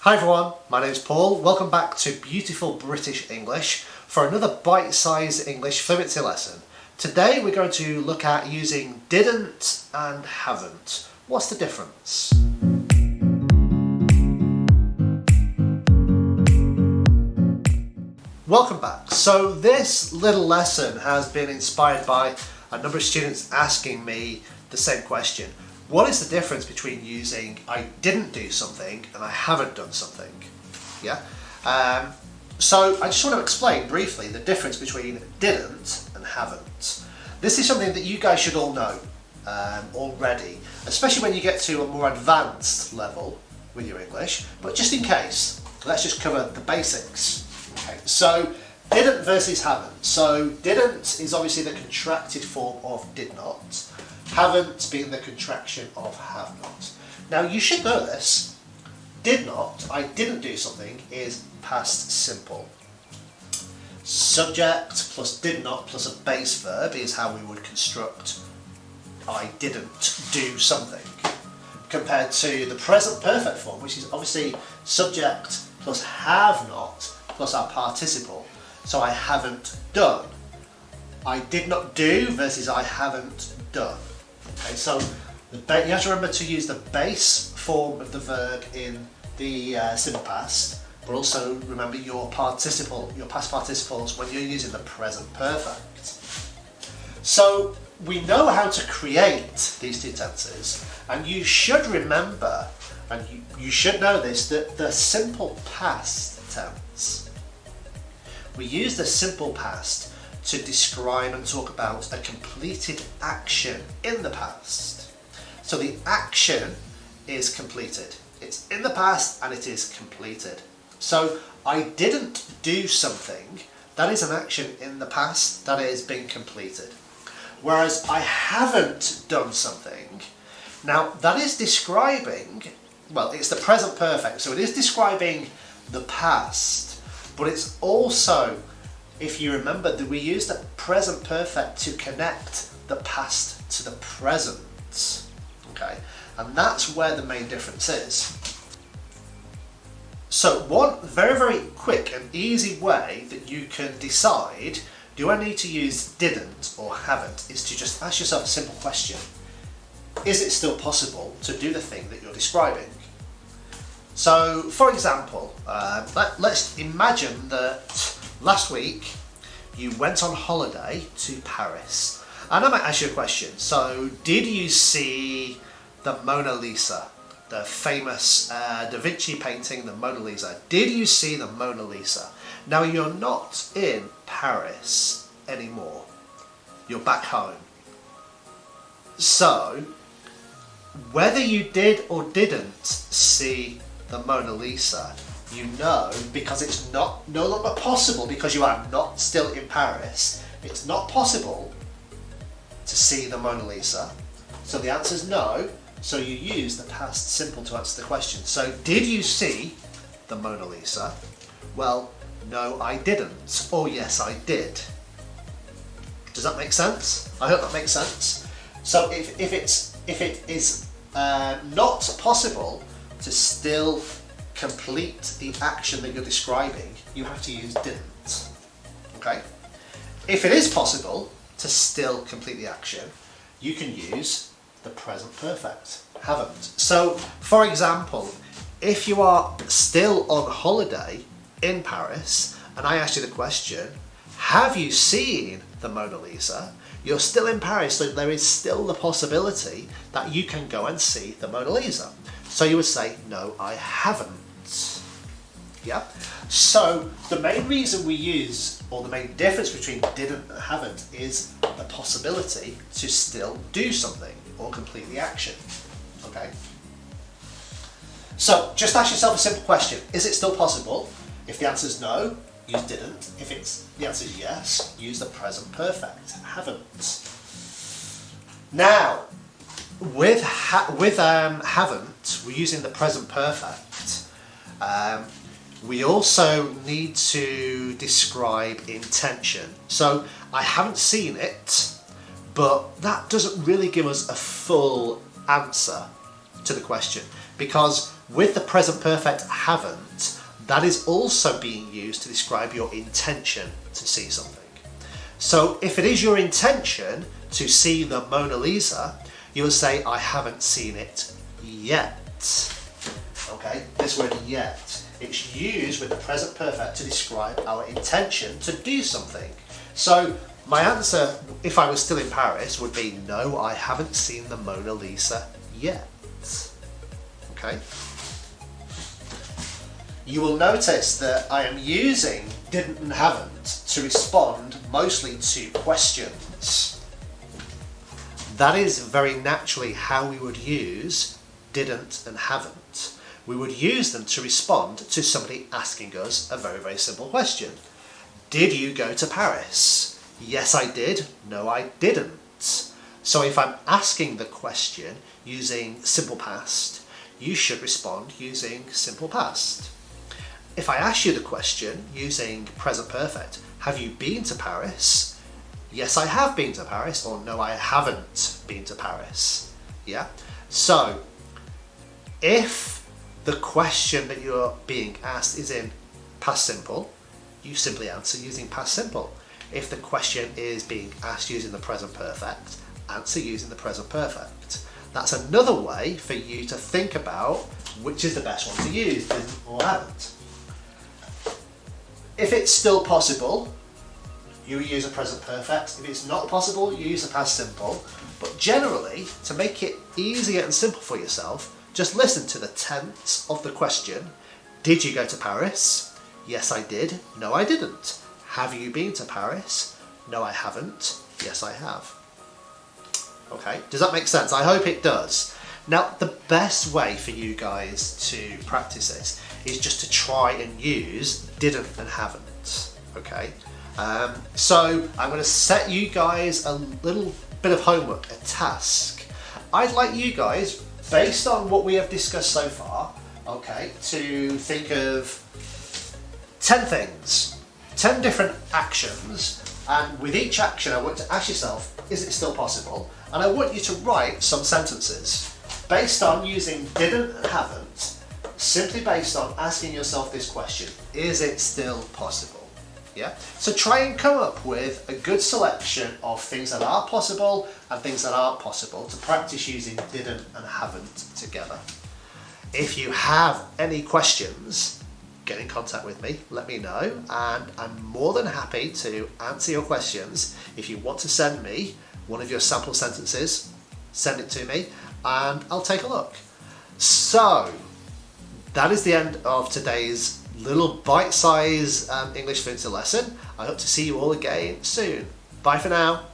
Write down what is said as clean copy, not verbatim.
Hi everyone, my name's Paul. Welcome back to Beautiful British English for another bite-sized English fluency lesson. Today we're going to look at using didn't and haven't. What's the difference? Welcome back. So this little lesson has been inspired by a number of students asking me the same question. What is the difference between using I didn't do something and I haven't done something? Yeah. So I just want to explain briefly the difference between didn't and haven't. This is something that you guys should all know already, especially when you get to a more advanced level with your English. But just in case, let's just cover the basics. Okay. So didn't versus haven't. So didn't is obviously the contracted form of did not. Haven't being the contraction of have not. Now you should know this. Did not, I didn't do something, is past simple. Subject plus did not plus a base verb is how we would construct I didn't do something. Compared to the present perfect form, which is obviously subject plus have not plus our participle. So I haven't done. I did not do versus I haven't done. Okay, so you have to remember to use the base form of the verb in the simple past, but also remember your participle, your past participles when you're using the present perfect. So we know how to create these two tenses, and you should remember, and you should know this, that the simple past tense, we use the simple past to describe and talk about a completed action in the past. So the action is completed. It's in the past and it is completed. So I didn't do something, that is an action in the past that is being completed. Whereas I haven't done something, now that is describing, well, it's the present perfect, so it is describing the past, but it's also, if you remember, that we use the present perfect to connect the past to the present. Okay, and that's where the main difference is. So one very quick and easy way that you can decide, do I need to use didn't or haven't, is to just ask yourself a simple question. Is it still possible to do the thing that you're describing? So, for example, let's imagine that last week you went on holiday to Paris, and I might ask you a question. So did you see the Mona Lisa, the famous Da Vinci painting, the Mona Lisa? Did you see the Mona Lisa? Now you're not in Paris anymore, you're back home. So whether you did or didn't see the Mona Lisa, you know, because it's no longer possible, because you are not still in Paris, it's not possible to see the Mona Lisa. So the answer is no, so you use the past simple to answer the question. So did you see the Mona Lisa? Well, no, I didn't. Or yes, I did. Does that make sense? I hope that makes sense. So if it is not possible to still complete the action that you're describing, you have to use didn't. Okay? If it is possible to still complete the action, you can use the present perfect, haven't. So, for example, if you are still on holiday in Paris and I ask you the question, have you seen the Mona Lisa? You're still in Paris, so there is still the possibility that you can go and see the Mona Lisa. So you would say, no, I haven't. Yeah? So the main reason we use, or the main difference between didn't and haven't, is the possibility to still do something or complete the action. Okay? So just ask yourself a simple question. Is it still possible? If the answer is no, use didn't. If the answer is yes, use the present perfect, haven't. Now, with haven't, we're using the present perfect. We also need to describe intention. So I haven't seen it, but that doesn't really give us a full answer to the question, because with the present perfect haven't, that is also being used to describe your intention to see something. So if it is your intention to see the Mona Lisa, you will say, I haven't seen it yet. Okay, this word yet, it's used with the present perfect to describe our intention to do something. So my answer, if I was still in Paris, would be no, I haven't seen the Mona Lisa yet. Okay? You will notice that I am using didn't and haven't to respond mostly to questions. That is very naturally how we would use didn't and haven't. We would use them to respond to somebody asking us a very, very simple question. Did you go to Paris? Yes, I did. No, I didn't. So if I'm asking the question using simple past, you should respond using simple past. If I ask you the question using present perfect, have you been to Paris? Yes, I have been to Paris, or no, I haven't been to Paris. Yeah? So, if the question that you're being asked is in past simple, you simply answer using past simple. If the question is being asked using the present perfect, answer using the present perfect. That's another way for you to think about which is the best one to use, didn't or haven't. If it's still possible, you use a present perfect. If it's not possible, you use a past simple. But generally, to make it easier and simple for yourself, just listen to the tense of the question. Did you go to Paris? Yes, I did. No, I didn't. Have you been to Paris? No, I haven't. Yes, I have. Okay, does that make sense? I hope it does. Now, the best way for you guys to practice this is just to try and use didn't and haven't, okay? So I'm going to set you guys a little bit of homework, a task. I'd like you guys, based on what we have discussed so far, okay, to think of 10 things, 10 different actions, and with each action I want to ask yourself, is it still possible? And I want you to write some sentences based on using didn't and haven't, simply based on asking yourself this question, is it still possible? Yeah? So try and come up with a good selection of things that are possible and things that aren't possible to practice using didn't and haven't together. If you have any questions, get in contact with me, let me know, and I'm more than happy to answer your questions. If you want to send me one of your sample sentences, send it to me and I'll take a look. So that is the end of today's little bite-sized English fluency lesson. I hope to see you all again soon. Bye for now.